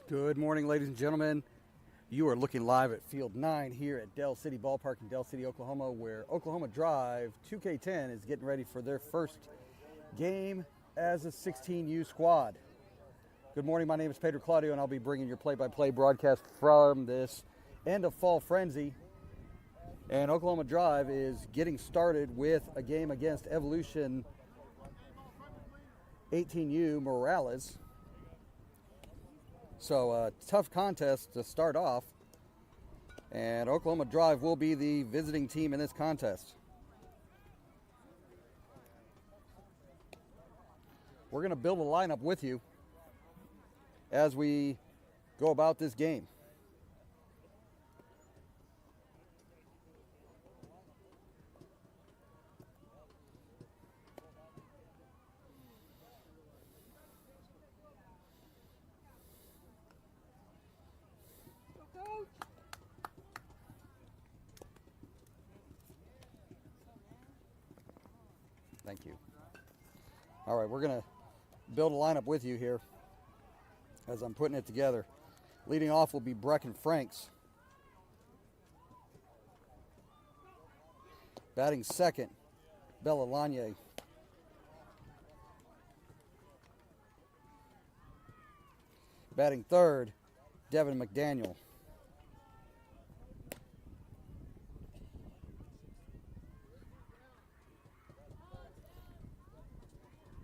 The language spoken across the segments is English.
Good morning, ladies and gentlemen. You are looking live at Field 9 here at Del City Ballpark in Del City, Oklahoma, where Oklahoma Drive 2K10 is getting ready for their first game as a 16U squad. Good morning, my name is Pedro Claudio, and I'll be bringing your play-by-play broadcast from this end of fall frenzy. And Oklahoma Drive is getting started with a game against Evolution18U Moralez. So a tough contest to start off, and Oklahoma Drive will be the visiting team in this contest. We're going to build a lineup with you as we go about this game. Thank you. All right, we're going to build a lineup with you here as I'm putting it together. Leading off will be Brecken Franks. Batting second, Bella Lanier. Batting third, Devin McDaniel.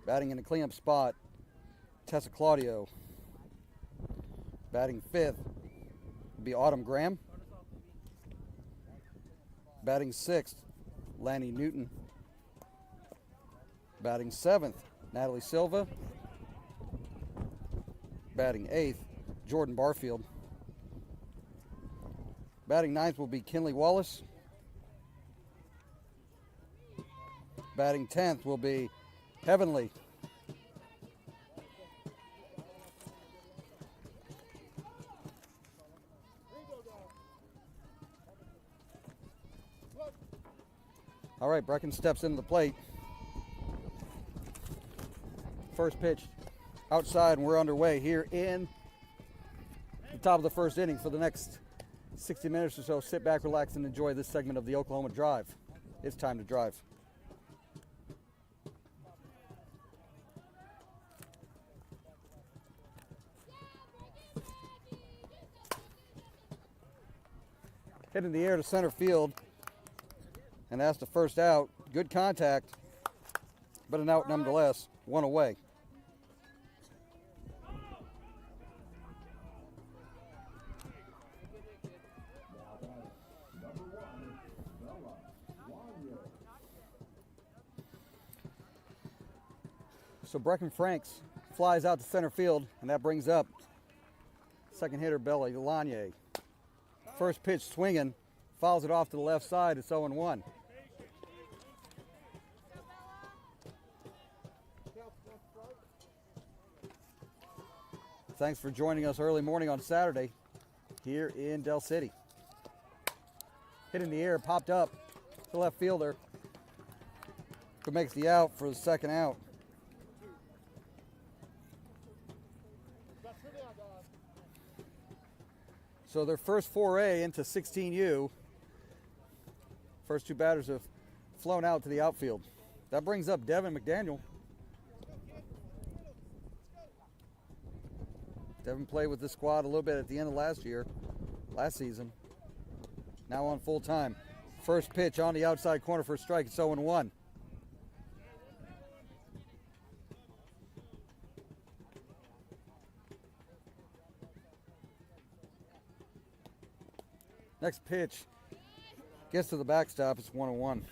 Batting in the cleanup spot, Tessa Claudio. Batting fifth will be Autumn Graham. Batting sixth, Lanny Newton. Batting seventh, Natalie Silva. Batting eighth, Jordan Barfield. Batting ninth will be Kinley Wallace. Batting 10th will be Heavenly. All right, Brecken steps into the plate. First pitch outside, and we're underway here in the top of the first inning. For the next 60 minutes or so, sit back, relax, and enjoy this segment of the Oklahoma Drive. It's time to drive. Hit in the air to center field, and that's the first out. Good contact, but an out nonetheless. One away. So Brecken Franks flies out to center field, and that brings up second hitter Bella Lanier. First pitch swinging, fouls it off to the left side. It's 0-1. Thanks for joining us early morning on Saturday here in Del City. Hit in the air, popped up to left fielder, who makes the out for the second out. So their first foray into 16U, first two batters have flown out to the outfield. That brings up Devin McDaniel. Devin played with this squad a little bit at the end of last season. Now on full time. First pitch on the outside corner for a strike. It's 0-1. Next pitch gets to the backstop. It's 1-1.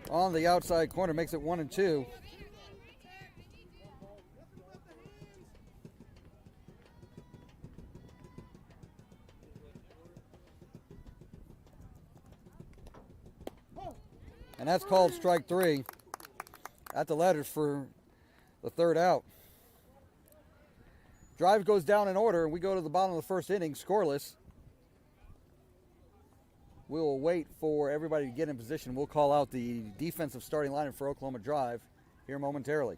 On the outside corner, makes it 1-2. And that's called strike three at the letters for the third out. Drive goes down in order, and we go to the bottom of the first inning, scoreless. We will wait for everybody to get in position. We'll call out the defensive starting lineup for Oklahoma Drive here momentarily.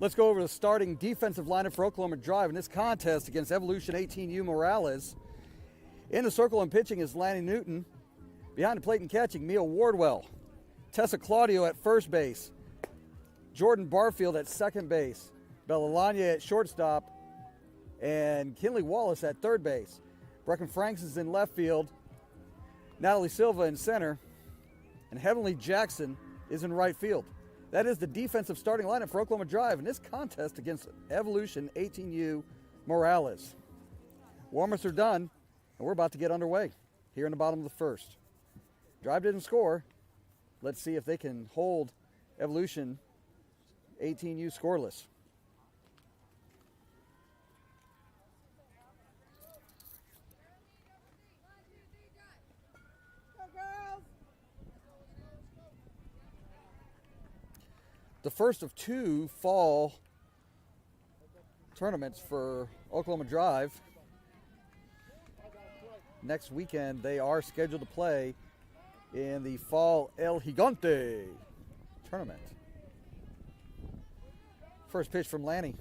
Let's go over the starting defensive lineup for Oklahoma Drive in this contest against Evolution18U Moralez. In the circle and pitching is Lanny Newton. Behind the plate and catching, Mia Wardwell. Tessa Claudio at first base. Jordan Barfield at second base. Bella Lanya at shortstop. And Kinley Wallace at third base. Brecken Franks is in left field. Natalie Silva in center. And Heavenly Jackson is in right field. That is the defensive starting lineup for Oklahoma Drive in this contest against Evolution18U Moralez. Warm-ups are done, and we're about to get underway here in the bottom of the first. Drive didn't score. Let's see if they can hold Evolution18U scoreless. The first of two fall tournaments for Oklahoma Drive. Next weekend, they are scheduled to play in the Fall El Gigante tournament. First pitch from Lanny.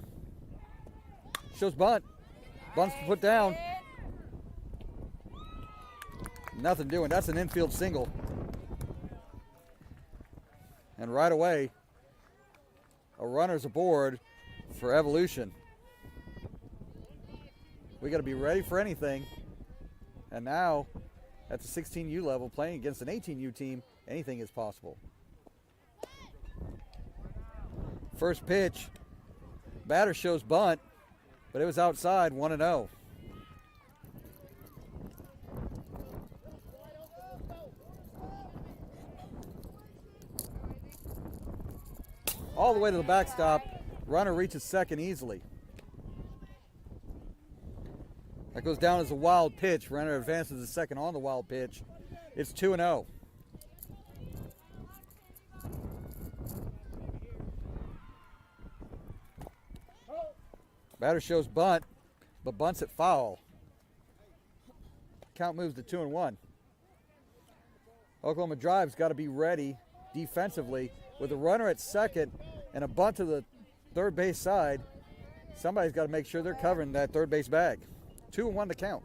Shows bunt. Bunt's put down. Nothing doing. That's an infield single. And right away, a runner's aboard for Evolution. We got to be ready for anything. And now, at the 16U level, playing against an 18U team, anything is possible. First pitch, batter shows bunt, but it was outside, 1-0. All the way to the backstop. Runner reaches second easily. That goes down as a wild pitch. Runner advances to second on the wild pitch. It's 2-0. Batter shows bunt, but bunts it foul. Count moves to 2-1. Oklahoma Drive's got to be ready defensively. With a runner at second and a bunt to the third base side, somebody's got to make sure they're covering that third base bag. 2-1 to count.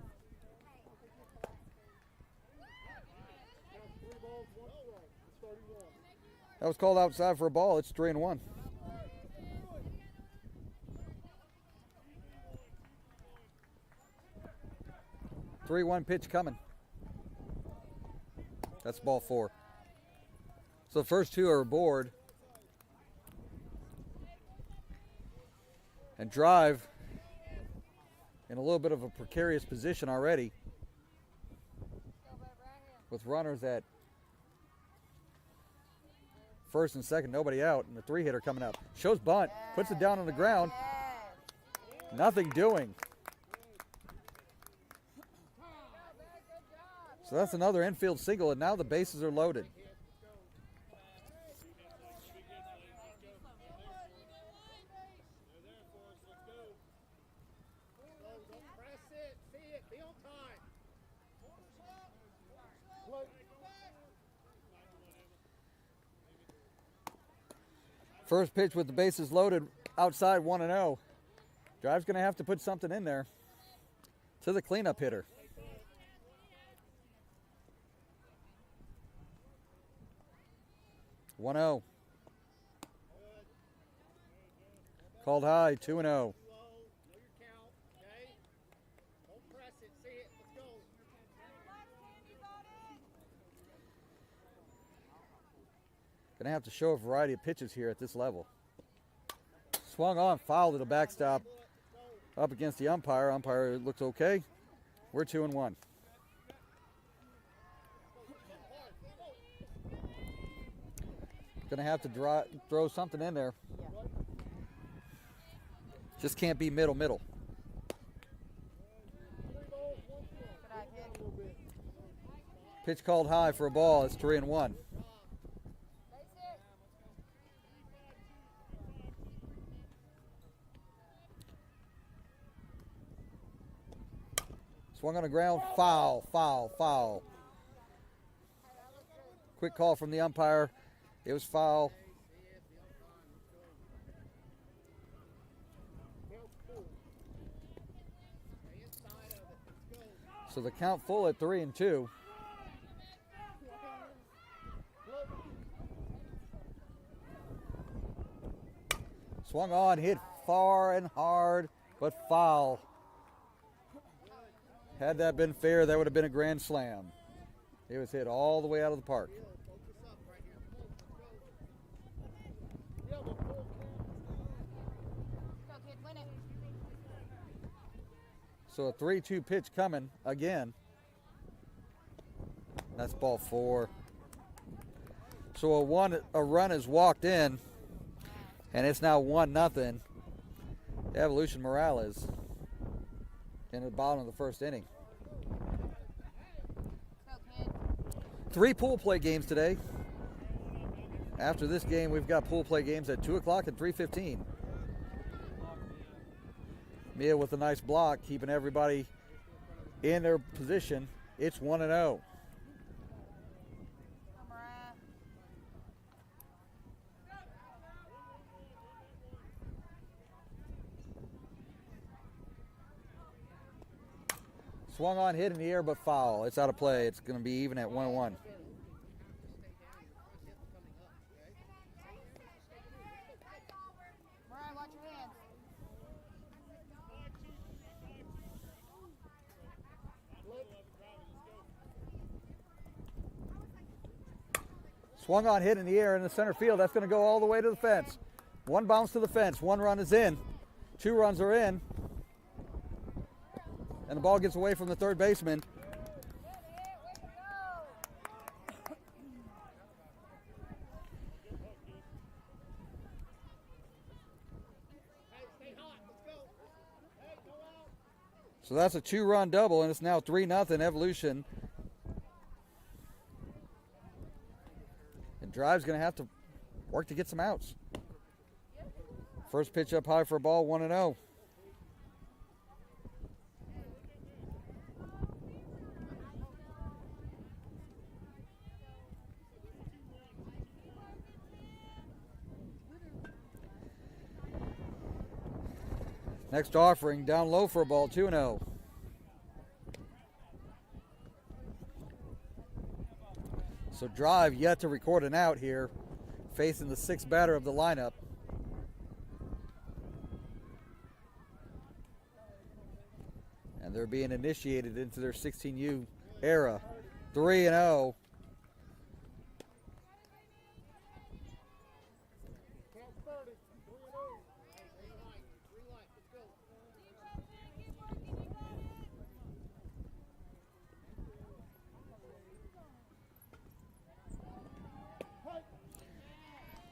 That was called outside for a ball. It's 3-1. Three-one pitch coming. That's ball 4. So the first two are aboard. And Drive in a little bit of a precarious position already with runners at first and second, nobody out, and the 3-hitter coming up. Shows bunt, puts it down on the ground. Nothing doing. So that's another infield single, and now the bases are loaded. First pitch with the bases loaded outside 1-0. Drive's going to have to put something in there to the cleanup hitter. One 0. Called high, 2-0. Gonna have to show a variety of pitches here at this level. Swung on, foul to the backstop, up against the umpire. Umpire looks okay. We're 2-1. Gonna have to throw something in there. Just can't be middle. Pitch called high for a ball. It's 3-1. Swung on the ground, foul. Quick call from the umpire. It was foul. So the count full at 3-2. Swung on, hit far and hard, but foul. Had that been fair, that would have been a grand slam. It was hit all the way out of the park. So a 3-2 pitch coming again. That's ball 4. So a run is walked in, and it's now 1-0. Evolution Moralez in the bottom of the first inning. 3 pool play games today. After this game, we've got pool play games at 2 o'clock and 3:15. Mia with a nice block, keeping everybody in their position. It's 1-0. Swung on, hit in the air, but foul. It's out of play. It's going to be even at 1-1. Swung on, hit in the air in the center field. That's going to go all the way to the fence. 1 bounce to the fence. 1 run is in. 2 runs are in. And the ball gets away from the third baseman. So that's a 2-run double, and it's now 3-0 Evolution. And Drive's going to have to work to get some outs. First pitch up high for a ball, 1-0. Next offering, down low for a ball, 2-0. So Drive yet to record an out here, facing the 6th batter of the lineup. And they're being initiated into their 16U era. 3-0.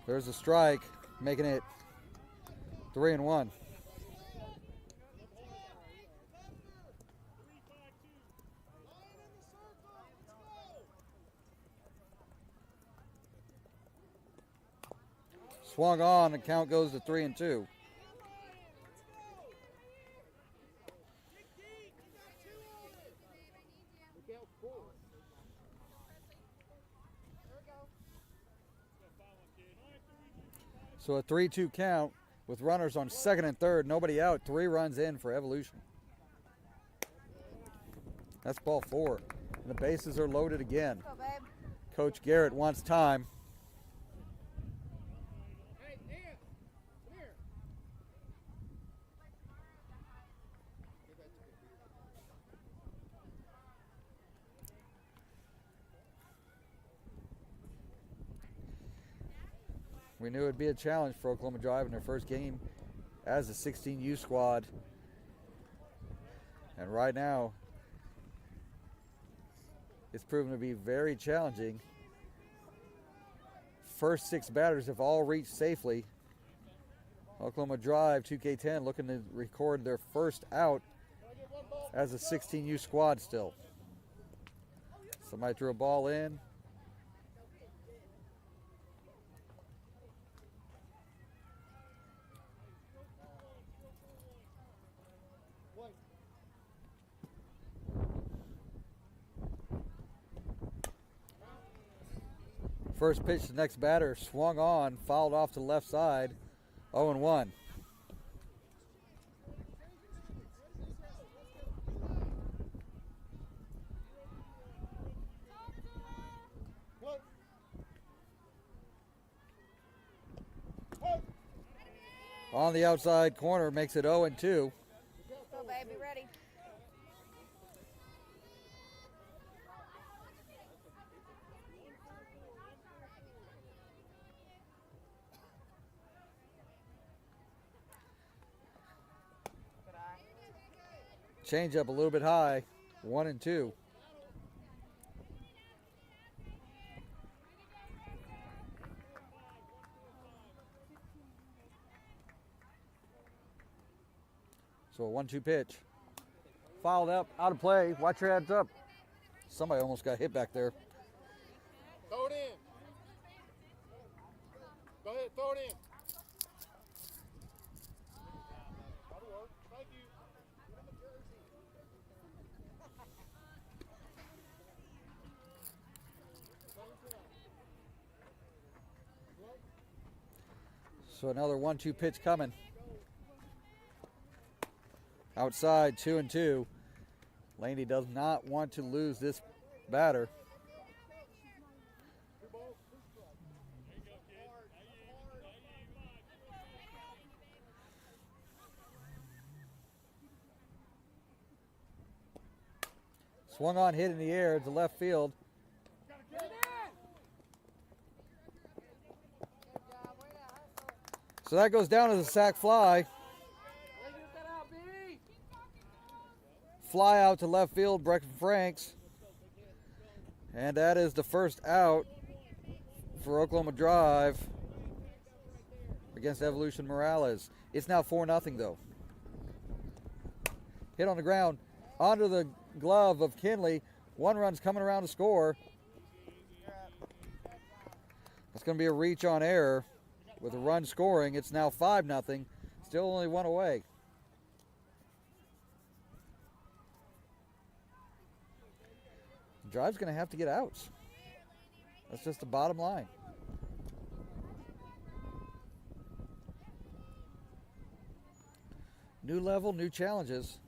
There's a strike, making it 3-1. Swung on, the count goes to 3-2. So a 3-2 count with runners on second and third, nobody out, 3 runs in for Evolution. That's ball 4. And the bases are loaded again. Go, babe. Coach Garrett wants time. Hey, Dan, come here. We knew it would be a challenge for Oklahoma Drive in their first game as a 16U squad. And right now, it's proven to be very challenging. First 6 batters have all reached safely. Oklahoma Drive 2K10 looking to record their first out as a 16U squad still. Somebody threw a ball in. First pitch to the next batter, swung on, fouled off to the left side, 0-1. On the outside corner, makes it 0-2. Go, baby, ready. Change up a little bit high, 1-2. So a 1-2 pitch. Fouled up, out of play. Watch your heads up. Somebody almost got hit back there. Throw it in. Go ahead, throw it in. That'll work. Thank you. So another 1-2 pitch coming. Outside, 2-2. Laney does not want to lose this batter. Swung on, hit in the air to left field. So that goes down as a sac fly. Fly out to left field, Brecken Franks. And that is the first out for Oklahoma Drive against Evolution Moralez. It's now 4-0 though. Hit on the ground, onto the glove of Kinley. 1 run's coming around to score. It's going to be a reach on error. With a run scoring, it's now 5-0. Still only 1 away. Drive's going to have to get outs. That's just the bottom line. New level, new challenges.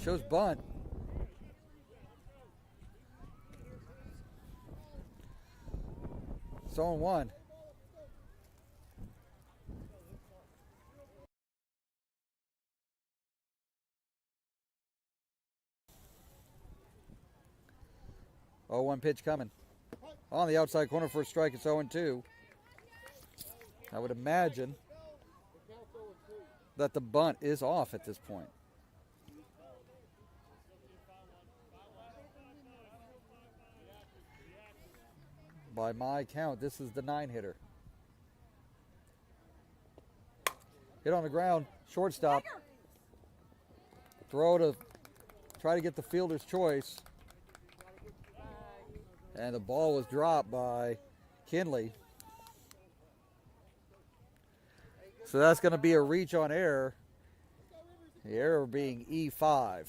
Shows bunt. It's 0-1. Oh, 1 pitch coming. On the outside corner for a strike, it's 0-2. I would imagine that the bunt is off at this point. By my count, this is the 9-hitter. Hit on the ground, shortstop. Throw to try to get the fielder's choice. And the ball was dropped by Kinley. So that's going to be a reach on error. The error being E5.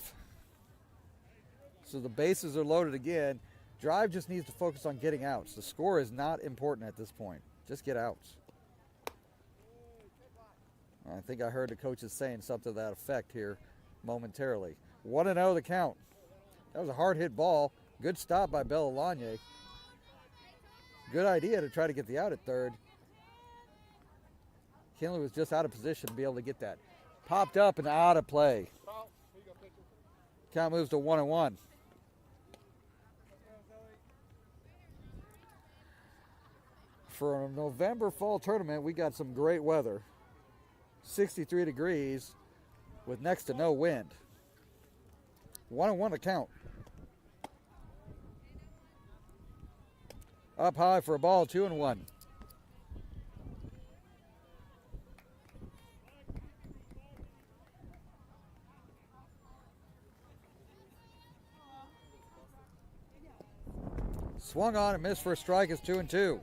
So the bases are loaded again. Drive just needs to focus on getting outs. The score is not important at this point. Just get outs. I think I heard the coaches saying something to that effect here momentarily. 1-0 the count. That was a hard hit ball. Good stop by Bellalanye. Good idea to try to get the out at third. Kinley was just out of position to be able to get that. Popped up and out of play. Count moves to 1-1. For a November fall tournament, we got some great weather. 63 degrees with next to no wind. 1-1 to count. Up high for a ball, 2-1. Swung on and missed for a strike. Is 2-2.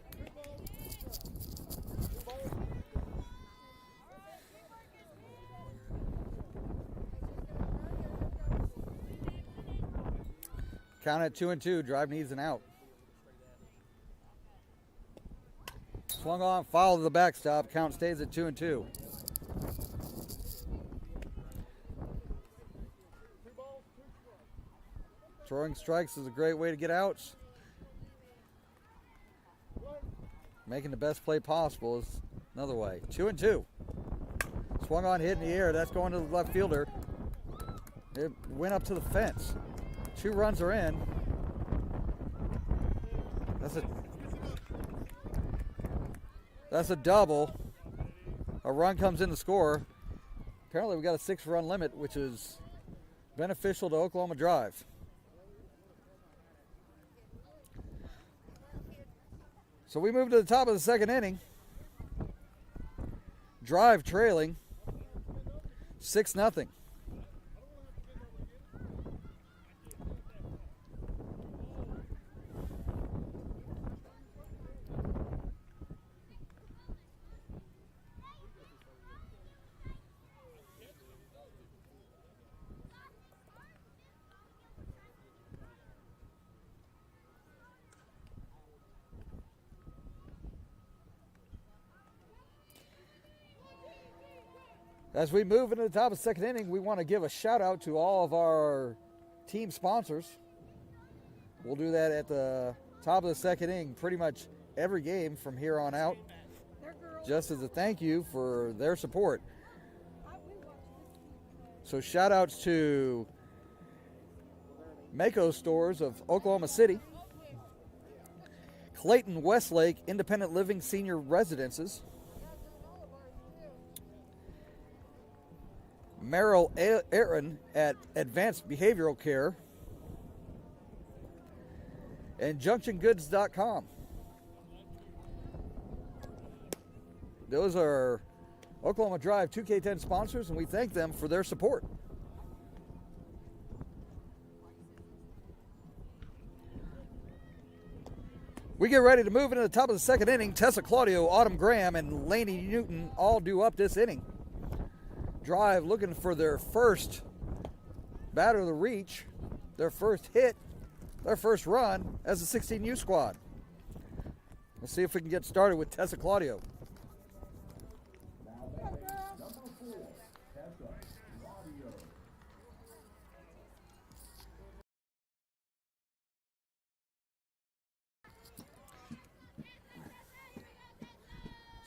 Count at 2-2. Drive needs an out. Swung on, foul to the backstop. Count stays at 2-2. Throwing strikes is a great way to get outs. Making the best play possible is another way. 2-2. Swung on, hit in the air. That's going to the left fielder. It went up to the fence. 2 runs are in. That's a double. A run comes in to score. Apparently we got a 6-run limit, which is beneficial to Oklahoma Drive. So we move to the top of the second inning. Drive trailing 6-0. As we move into the top of the second inning, we want to give a shout out to all of our team sponsors. We'll do that at the top of the second inning pretty much every game from here on out, just as a thank you for their support. So shout outs to Mako Stores of Oklahoma City, Clayton Westlake Independent Living Senior Residences, Merrill Aaron at Advanced Behavioral Care, and JunctionGoods.com. Those are Oklahoma Drive 2K10 sponsors, and we thank them for their support. We get ready to move into the top of the second inning. Tessa Claudio, Autumn Graham, and Laney Newton all due up this inning. Drive looking for their first batter of the reach, their first hit, their first run as a 16U squad. We'll see if we can get started with Tessa Claudio.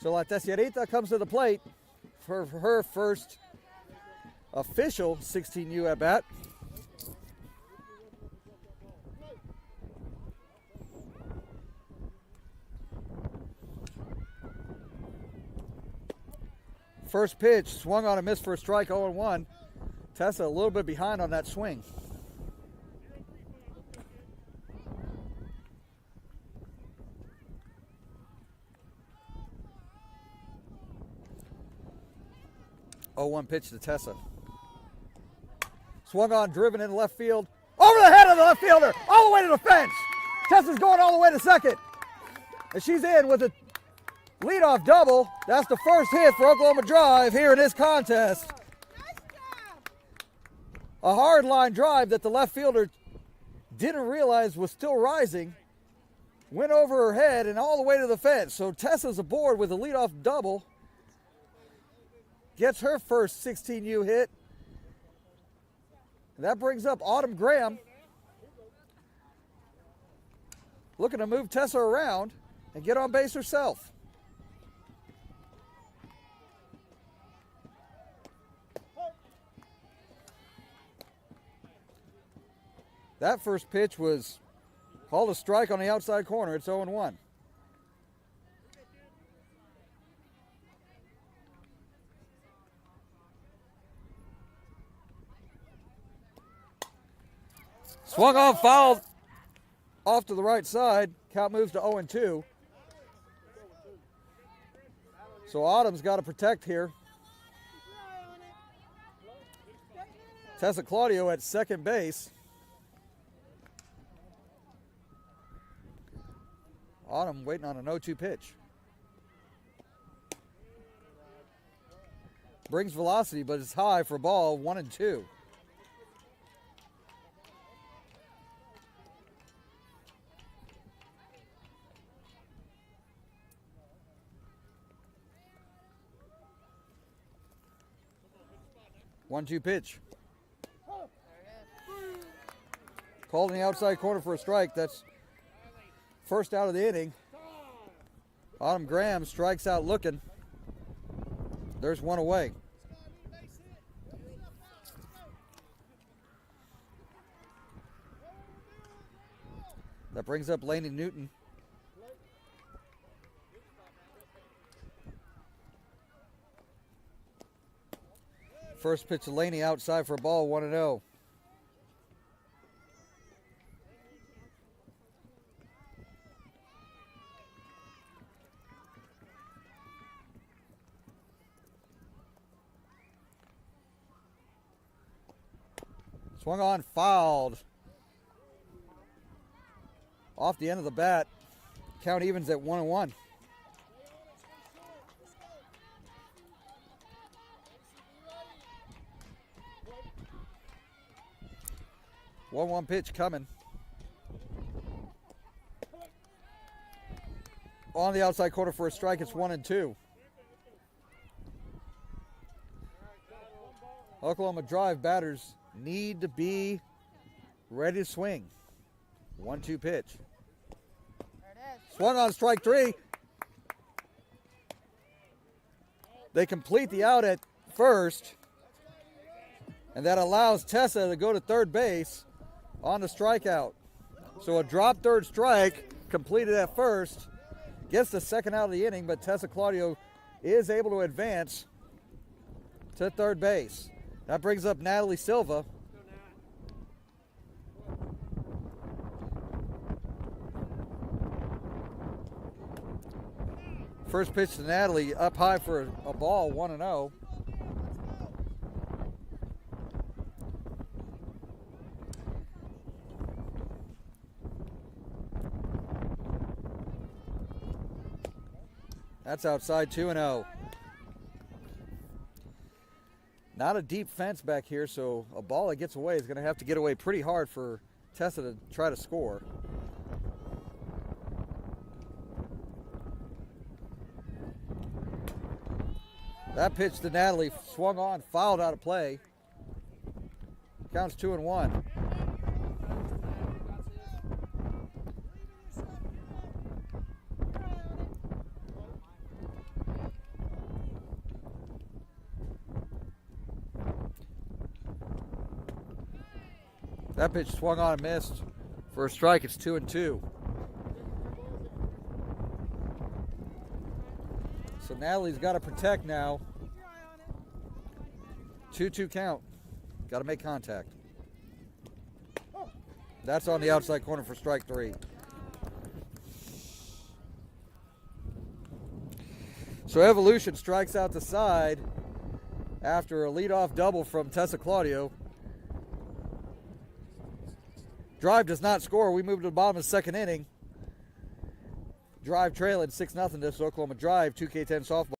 So La Tessierita comes to the plate for her first official 16U at bat. First pitch, swung on a miss for a strike, 0-1. Tessa a little bit behind on that swing. Oh, 0-1 pitch to Tessa. Swung on, driven in left field. Over the head of the left fielder, all the way to the fence. Tessa's going all the way to second. And she's in with a leadoff double. That's the first hit for Oklahoma Drive here in this contest. A hard line drive that the left fielder didn't realize was still rising, went over her head and all the way to the fence. So Tessa's aboard with a leadoff double. Gets her first 16U hit. And that brings up Autumn Graham. Looking to move Tessa around and get on base herself. That first pitch was called a strike on the outside corner. It's 0-1. Swung on, fouled off to the right side. Count moves to 0-2. So Autumn's got to protect here. Tessa Claudio at second base. Autumn waiting on an 0-2 pitch. Brings velocity, but it's high for ball 1-2. One-two pitch. Called in the outside corner for a strike. That's first out of the inning. Autumn Graham strikes out looking. There's one away. That brings up Laney Newton. First pitch to Laney outside for a ball, 1-0. Swung on, fouled. Off the end of the bat. Count evens at 1-1. One pitch coming. On the outside corner for a strike, it's 1-2. Oklahoma Drive batters need to be ready to swing. 1-2 pitch. Swung on, strike three. They complete the out at first, and that allows Tessa to go to third base on the strikeout. So a drop third strike completed at first, gets the second out of the inning, but Tessa Claudio is able to advance to third base. That brings up Natalie Silva. First pitch to Natalie, up high for a ball, 1-0. That's outside, 2-0. Not a deep fence back here, so a ball that gets away is going to have to get away pretty hard for Tessa to try to score. That pitch to Natalie swung on, fouled out of play. Counts 2-1. That pitch swung on and missed. For a strike, it's 2-2. So Natalie's got to protect now. 2-2 count. Got to make contact. That's on the outside corner for strike three. So Evolution strikes out the side after a leadoff double from Tessa Claudio. Drive does not score. We move to the bottom of the second inning. Drive trailing 6-0 this Oklahoma Drive 2K10 softball.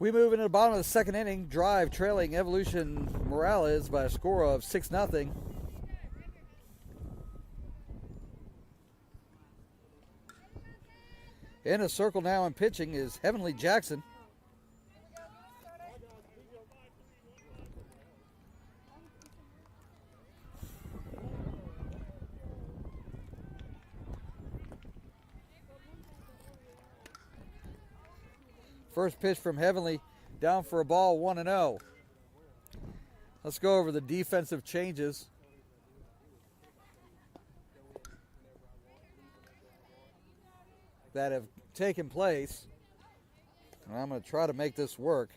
We move into the bottom of the second inning. Drive trailing Evolution Moralez by a score of 6-0. In a circle now and pitching is Heavenly Jackson. First pitch from Heavenly, down for a ball, 1-0. Let's go over the defensive changes. That have taken place. And I'm going to try to make this work.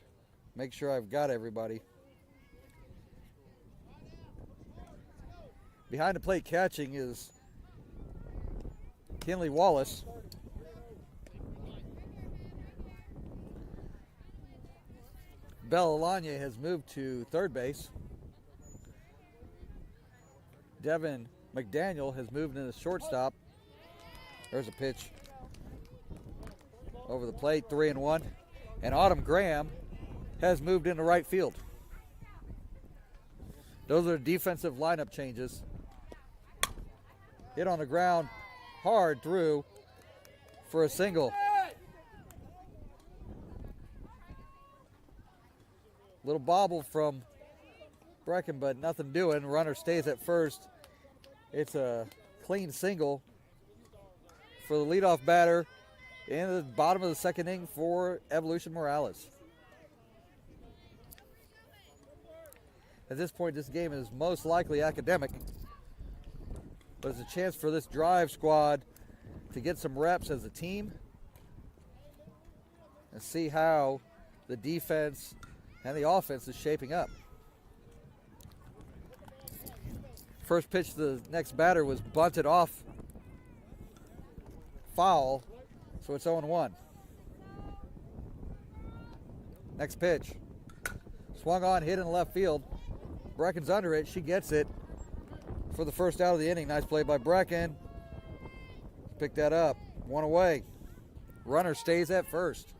Make sure I've got everybody. Behind the plate catching is Kinley Wallace. Bellalanya has moved to third base. Devin McDaniel has moved into shortstop. There's a pitch over the plate, 3-1. And Autumn Graham has moved into right field. Those are defensive lineup changes. Hit on the ground hard through for a single. Little bobble from Brecken, but nothing doing. Runner stays at first. It's a clean single for the leadoff batter in the bottom of the second inning for Evolution Moralez. At this point, this game is most likely academic, but it's a chance for this drive squad to get some reps as a team and see how the defense and the offense is shaping up. First pitch to the next batter was bunted off, foul, so it's 0-1. Next pitch. Swung on, hit in left field. Brecken's under it. She gets it for the first out of the inning. Nice play by Brecken. Pick that up. One away. Runner stays at first.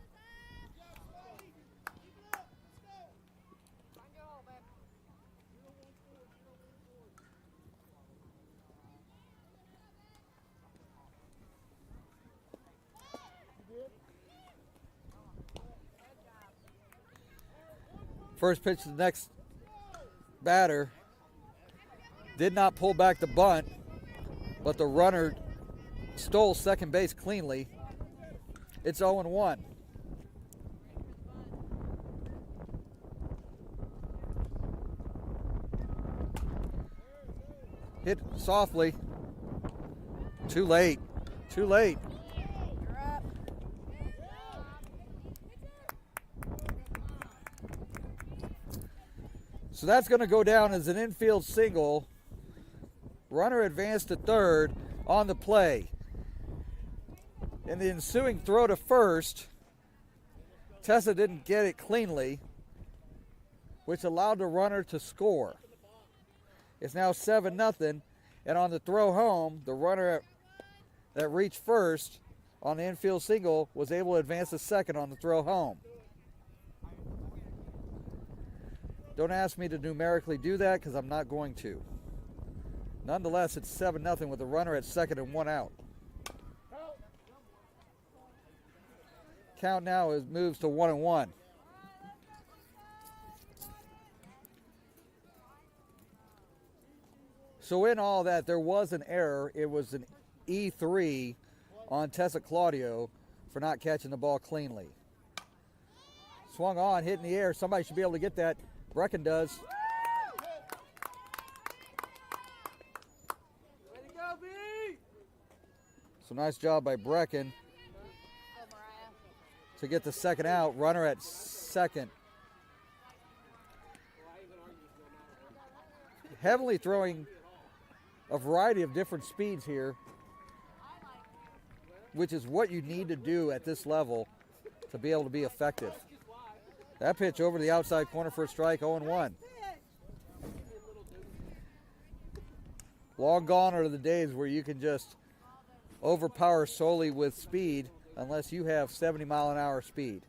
First pitch to the next batter. Did not pull back the bunt, but the runner stole second base cleanly. It's 0-1. Hit softly. Too late. Too late. So that's going to go down as an infield single. Runner advanced to third on the play. In the ensuing throw to first, Tessa didn't get it cleanly, which allowed the runner to score. It's now 7-0, and on the throw home, the runner that reached first on the infield single was able to advance to second on the throw home. Don't ask me to numerically do that because I'm not going to. Nonetheless, it's 7-0 with the runner at second and one out. Count now moves to 1-1. So in all that, there was an error. It was an E3 on Tessa Claudio for not catching the ball cleanly. Swung on, hit in the air. Somebody should be able to get that. Brecken does. Way to go, B! So nice job by Brecken to get the second out. Runner at second. Heavily throwing a variety of different speeds here, which is what you need to do at this level to be able to be effective. That pitch over the outside corner for a strike, 0-1. Long gone are the days where you can just overpower solely with speed unless you have 70-mile-an-hour speed.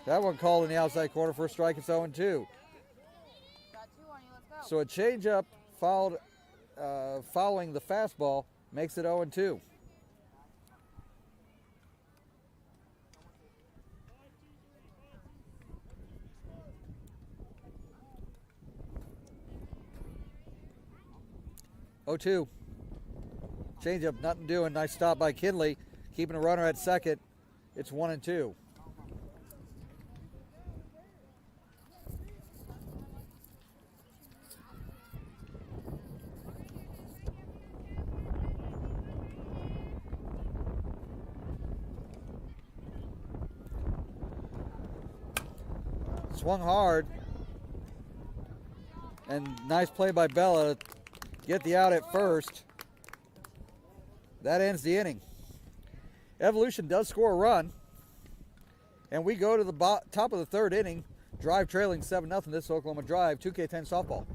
That one called in the outside corner for a strike. It's 0-2. Got 2 on you. Let's go. So a changeup following the fastball makes it 0-2. Oh-2. Changeup, nothing doing. Nice stop by Kinley, keeping a runner at second. It's 1-2. Swung hard. And nice play by Bella to get the out at first. That ends the inning. Evolution does score a run. And we go to the top of the third inning. Drive trailing 7-0. This is Oklahoma Drive, 2K10 softball.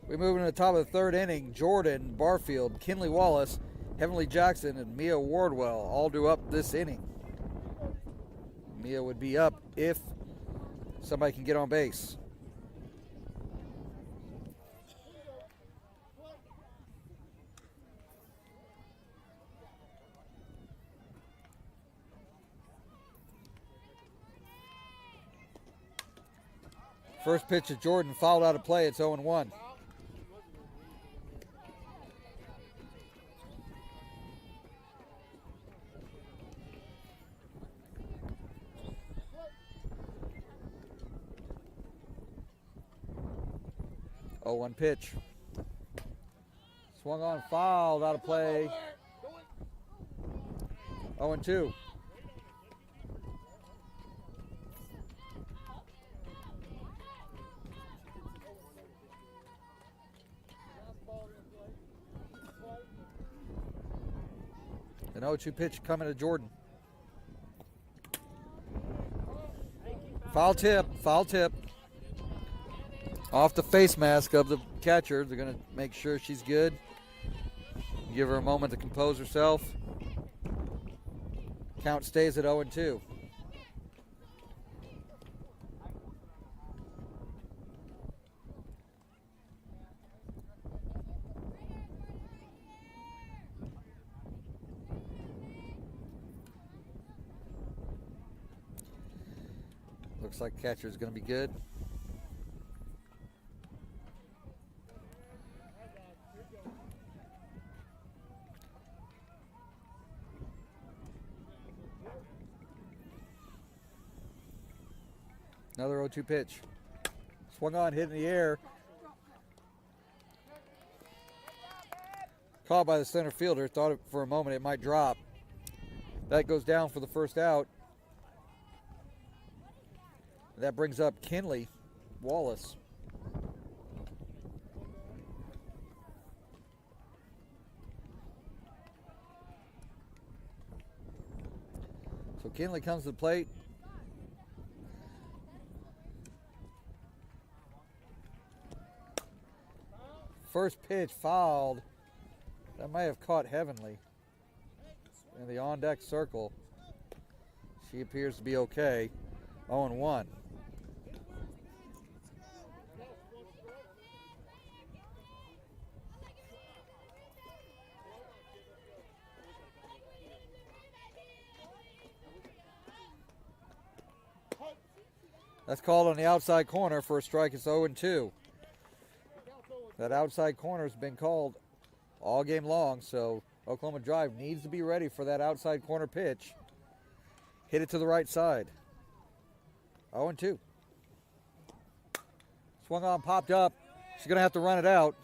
We move into the top of the third inning. Jordan, Barfield, Kinley Wallace, Heavenly Jackson, and Mia Wardwell all do up this inning. Mia would be up if somebody can get on base. First pitch to Jordan, fouled out of play. It's 0-1. Oh, 1 pitch. Swung on, fouled out of play. 0-2. An 0-2 pitch coming to Jordan. Foul tip, foul tip. Off the face mask of the catcher. They're going to make sure she's good. Give her a moment to compose herself. Count stays at 0-2. Looks like catcher's going to be good. Another 0-2 pitch. Swung on, hit in the air. Caught by the center fielder. Thought for a moment it might drop. That goes down for the first out. That brings up Kinley Wallace. So Kinley comes to the plate. First pitch fouled. That may have caught Heavenly in the on-deck circle. She appears to be okay. 0-1. That's called on the outside corner for a strike. It's 0-2. That outside corner has been called all game long, so Oklahoma Drive needs to be ready for that outside corner pitch. Hit it to the right side. 0-2. Swung on, popped up. She's going to have to run it out.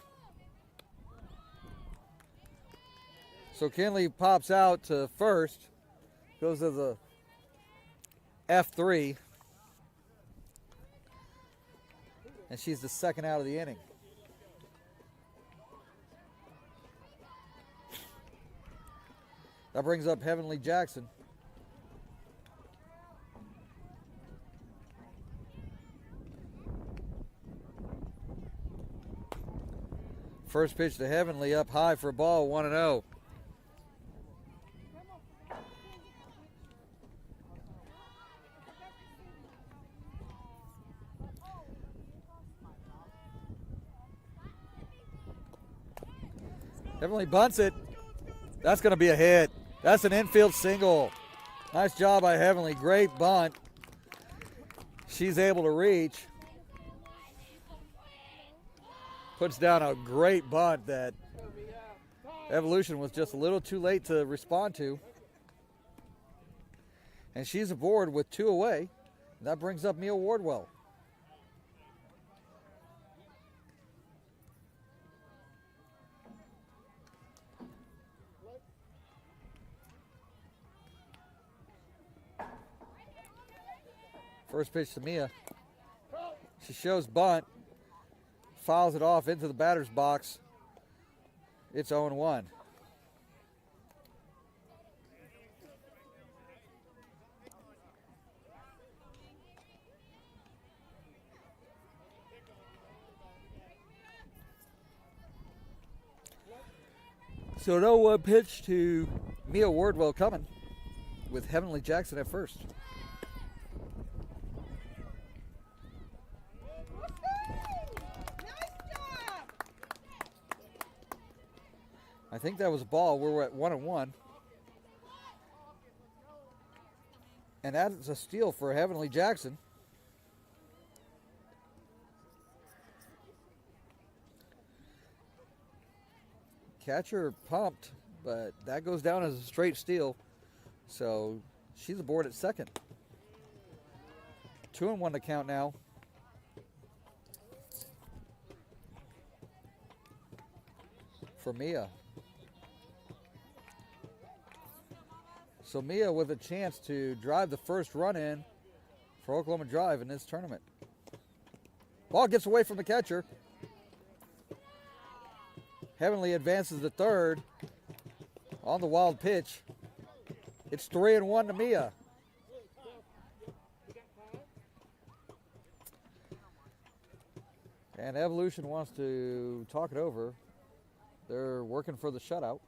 So Kinley pops out to first. Goes to the F3. And she's the second out of the inning. That brings up Heavenly Jackson. First pitch to Heavenly, up high for a ball, 1-0. Heavenly bunts it. That's going to be a hit. That's an infield single. Nice job by Heavenly. Great bunt. She's able to reach. Puts down a great bunt that Evolution was just a little too late to respond to. And she's aboard with 2 away. That brings up Mia Wardwell. First pitch to Mia. She shows bunt. Fouls it off into the batter's box. It's 0-1. So no 0-1 pitch to Mia Wardwell coming with Heavenly Jackson at first. I think that was a ball. We're at 1-1. And that's a steal for Heavenly Jackson. Catcher pumped, but that goes down as a straight steal. So she's aboard at second. 2-1 to count now. For Mia. So Mia with a chance to drive the first run in for Oklahoma Drive in this tournament. Ball gets away from the catcher. Heavenly advances to third on the wild pitch. It's 3-1 to Mia. And Evolution wants to talk it over. They're working for the shutout.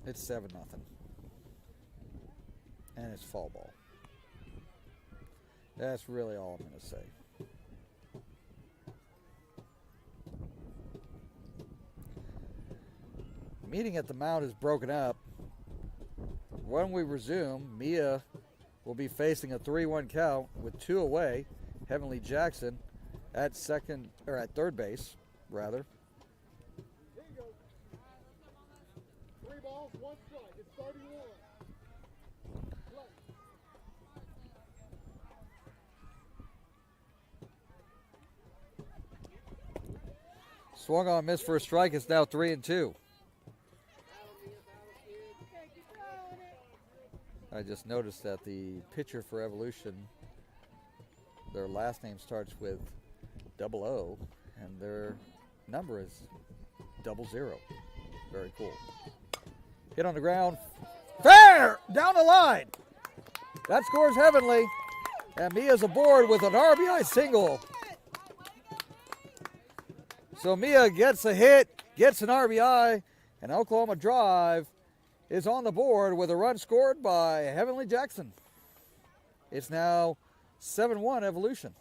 It's 7-0. And it's fall ball. That's really all I'm going to say. Meeting at the mound is broken up. When we resume, Mia will be facing a 3-1 count with 2 away. Heavenly Jackson at third base, rather. Here you go. 3 balls, 1 strike. It's 31. Play. Swung on, missed for a strike. It's now 3-2. I just noticed that the pitcher for Evolution Their last name starts with 00, and their number is 00. Very cool. Hit on the ground. Fair! Down the line. That scores Heavenly. And Mia's aboard with an RBI single. So Mia gets a hit, gets an RBI, and Oklahoma Drive is on the board with a run scored by Heavenly Jackson. It's now 7-1 Evolution.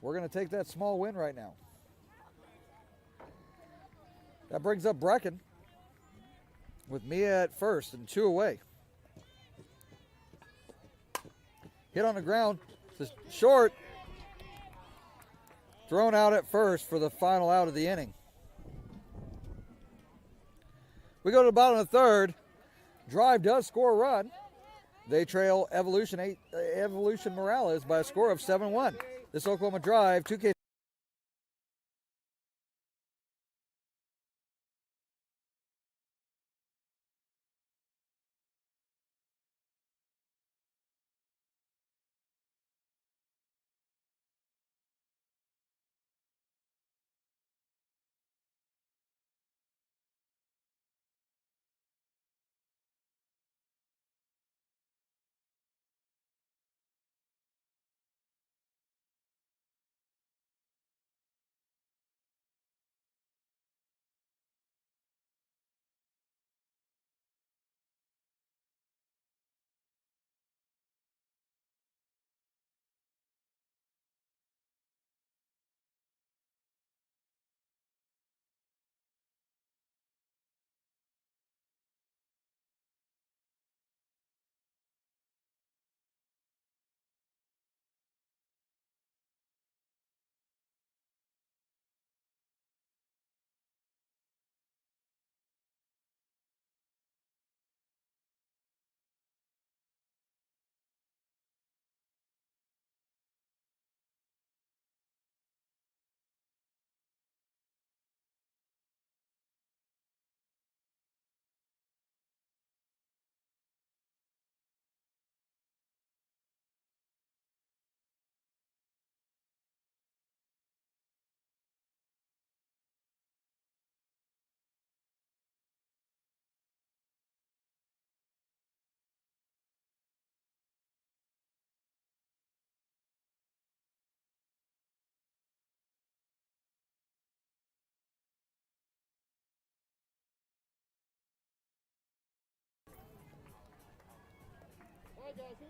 We're going to take that small win right now. That brings up Brecken with Mia at first and 2 away. Hit on the ground, just short. Thrown out at first for the final out of the inning. We go to the bottom of the third. Drive does score a run. They trail Evolution Moralez by a score of 7-1. This Oklahoma Drive 2K.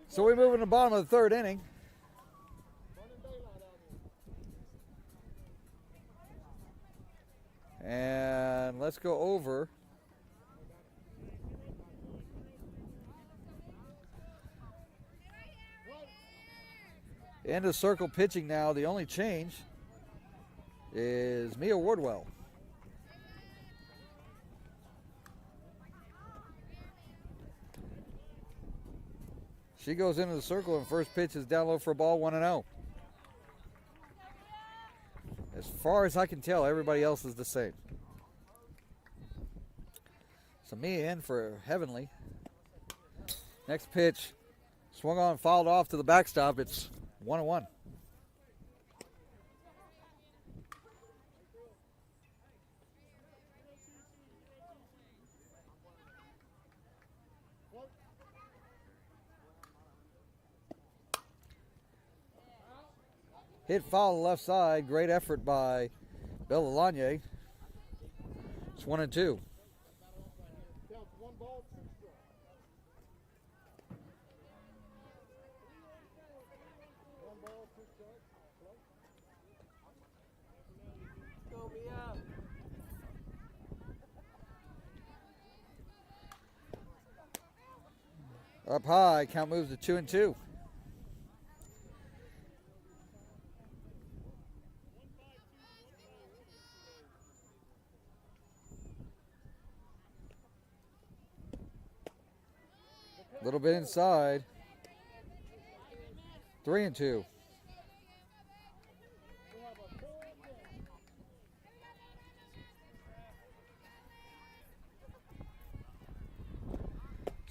So we move in the bottom of the third inning. And let's go over. Into circle pitching now. The only change is Mia Wardwell. She goes into the circle and first pitch is down low for a ball, 1-0. As far as I can tell, everybody else is the same. So Mia in for Heavenly. Next pitch, swung on, fouled off to the backstop. It's 1-1. Hit foul to the left side. Great effort by Bella Lanye. It's 1-2. Up high, count moves to 2-2. A little bit inside. 3-2.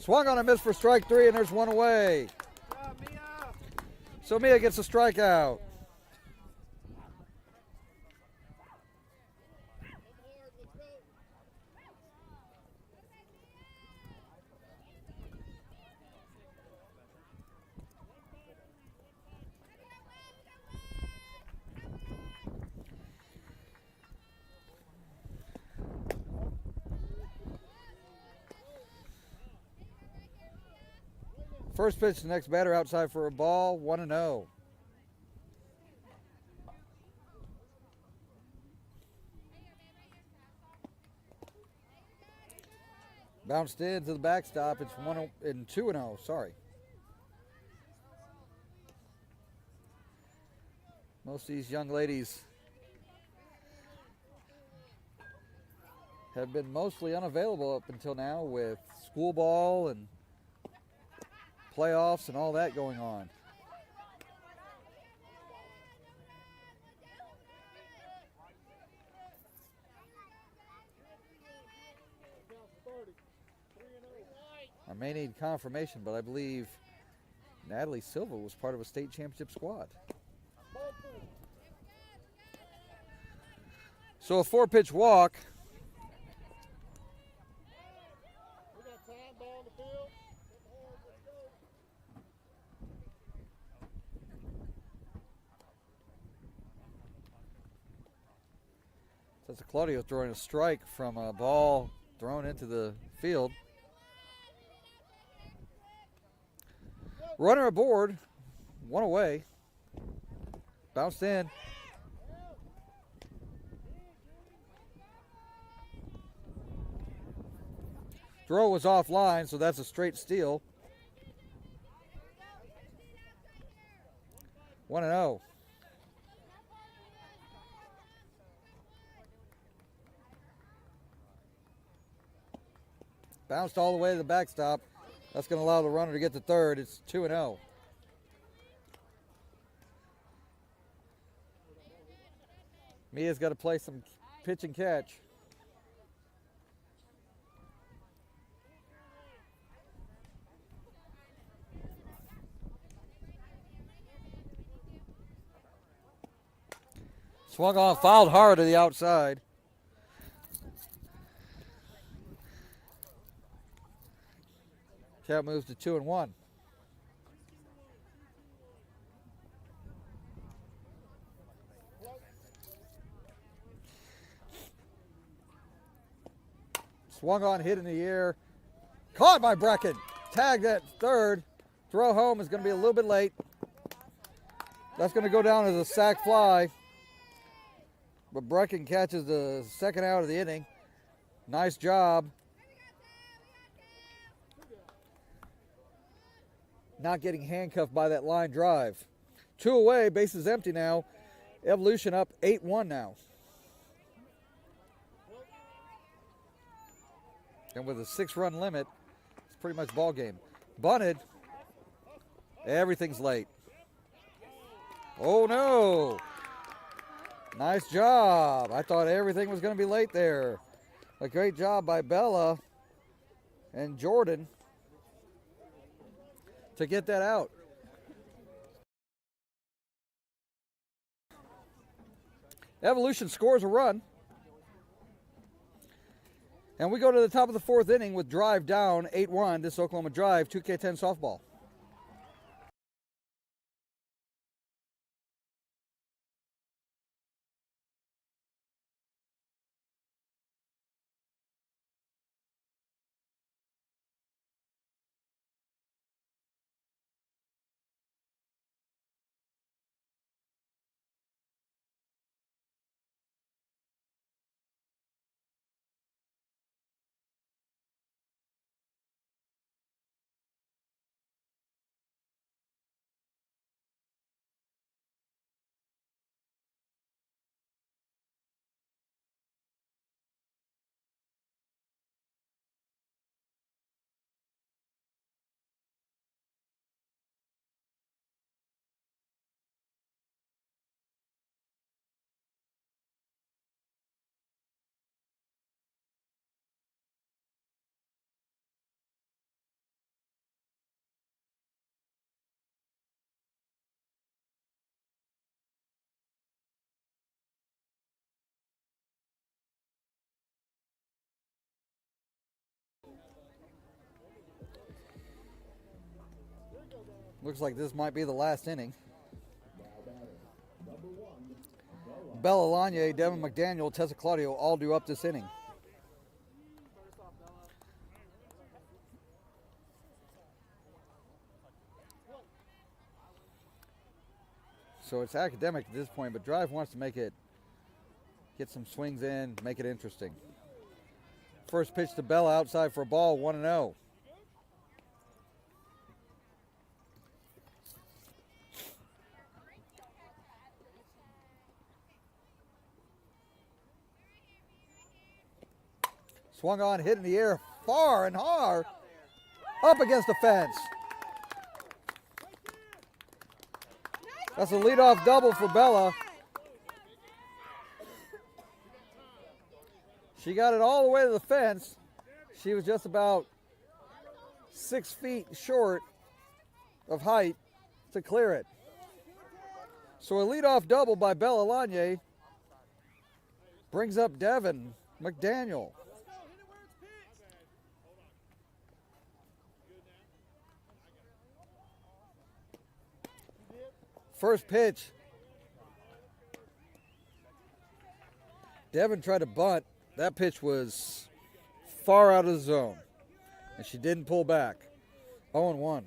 Swung on a miss for strike 3, and there's one away. So Mia gets a strikeout. First pitch, the next batter outside for a ball, 1-0. Bounced into the backstop. It's 2-0. Sorry. Most of these young ladies have been mostly unavailable up until now with school ball and playoffs and all that going on. I may need confirmation, but I believe Natalie Silva was part of a state championship squad. So a 4-pitch walk. That's Claudio throwing a strike from a ball thrown into the field. Runner aboard, one away. Bounced in. Throw was offline, so that's a straight steal. 1-0. Bounced all the way to the backstop. That's going to allow the runner to get to third. It's 2-0. Mia's got to play some pitch and catch. Swung on, fouled hard to the outside. Count moves to 2-1. Swung on, hit in the air. Caught by Brecken. Tagged at third. Throw home is going to be a little bit late. That's going to go down as a sac fly. But Brecken catches the second out of the inning. Nice job. Not getting handcuffed by that line drive. 2 away, bases empty now. Evolution up 8-1 now. And with a 6-run limit, it's pretty much ball game. Bunted. Everything's late. Oh no. Nice job. I thought everything was going to be late there. A great job by Bella and Jordan to get that out. Evolution scores a run. And we go to the top of the 4th inning with drive down 8-1. This Oklahoma Drive 2K10 softball. Looks like this might be the last inning. Bella Lanye, Devin McDaniel, Tessa Claudio all due up this inning. So it's academic at this point, but Drive wants to make it, get some swings in, make it interesting. First pitch to Bella outside for a ball, 1-0. Swung on, hit in the air, far and hard, up against the fence. That's a leadoff double for Bella. She got it all the way to the fence. She was just about 6 feet short of height to clear it. So a leadoff double by Bella Lanye brings up Devin McDaniel. First pitch. Devin tried to bunt. That pitch was far out of the zone, and she didn't pull back. 0-1.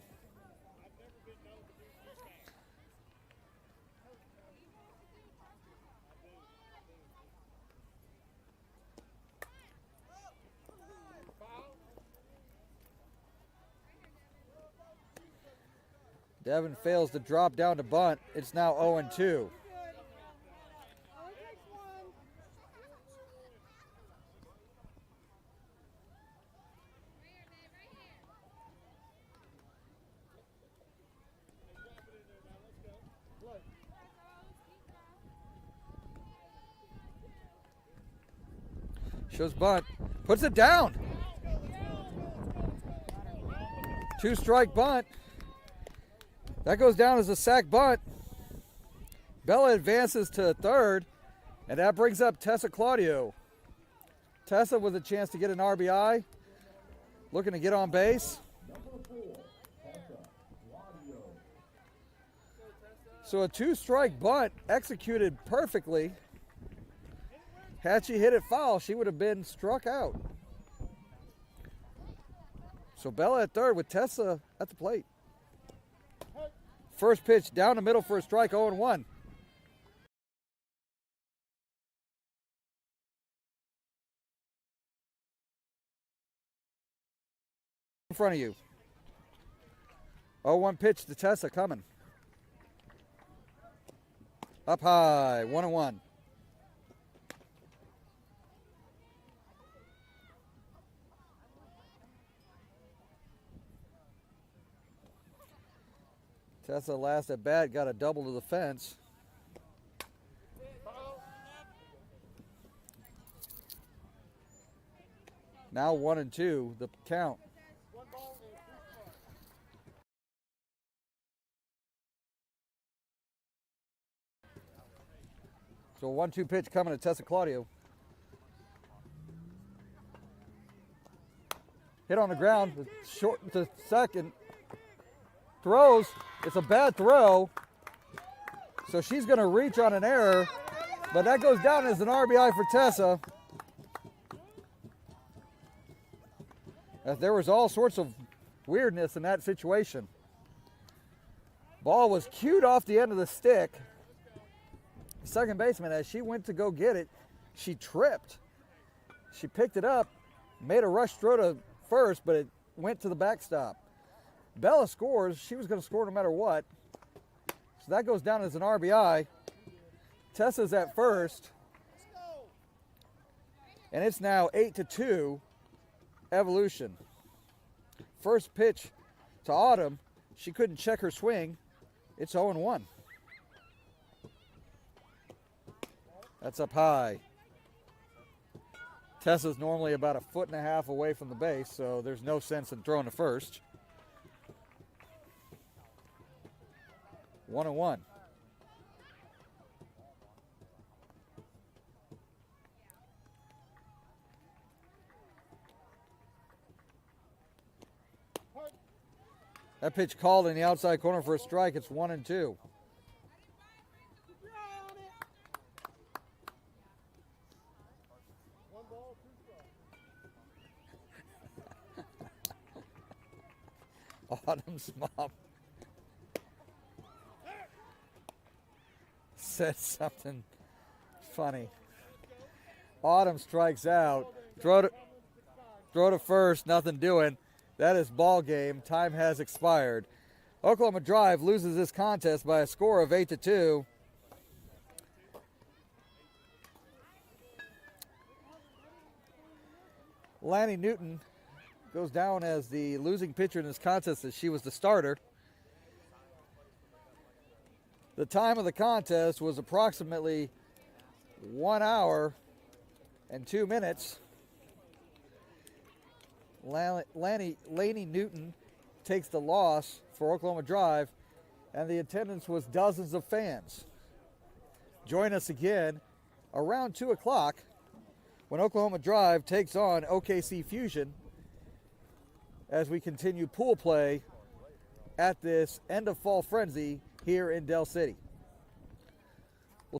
Devin fails to drop down to bunt. It's now 0-2. Shows bunt, puts it down. 2-strike bunt. That goes down as a sac bunt. Bella advances to third, and that brings up Tessa Claudio. Tessa with a chance to get an RBI, looking to get on base. So a 2-strike bunt executed perfectly. Had she hit it foul, she would have been struck out. So Bella at third with Tessa at the plate. First pitch down the middle for a strike, 0-1. In front of you. 0-1 pitch to Tessa coming. Up high, 1-1. Tessa last at bat got a double to the fence. Now 1-2, the count. So a 1-2 pitch coming to Tessa Claudio. Hit on the ground, short to second. Throws, it's a bad throw. So she's gonna reach on an error, but that goes down as an RBI for Tessa. There was all sorts of weirdness in that situation. Ball was cued off the end of the stick. Second baseman, as she went to go get it, she tripped. She picked it up, made a rush throw to first, but it went to the backstop. Bella scores. She was going to score no matter what. So that goes down as an RBI. Tessa's at first. And it's now 8-2, Evolution. First pitch to Autumn. She couldn't check her swing. It's 0-1. That's up high. Tessa's normally about 1.5 feet away from the base, so there's no sense in throwing to first. 1-1. That pitch called in the outside corner for a strike. It's 1-2. One ball, 2 strikes. Autumn's mom said something funny. Autumn strikes out. Throw to first, nothing doing. That is ball game. Time has expired. Oklahoma Drive loses this contest by a score of 8-2. Lanny Newton goes down as the losing pitcher in this contest as she was the starter. The time of the contest was approximately 1 hour and 2 minutes. Laney Newton takes the loss for Oklahoma Drive, and the attendance was dozens of fans. Join us again around 2 o'clock when Oklahoma Drive takes on OKC Fusion as we continue pool play at this end of fall frenzy here in Del City.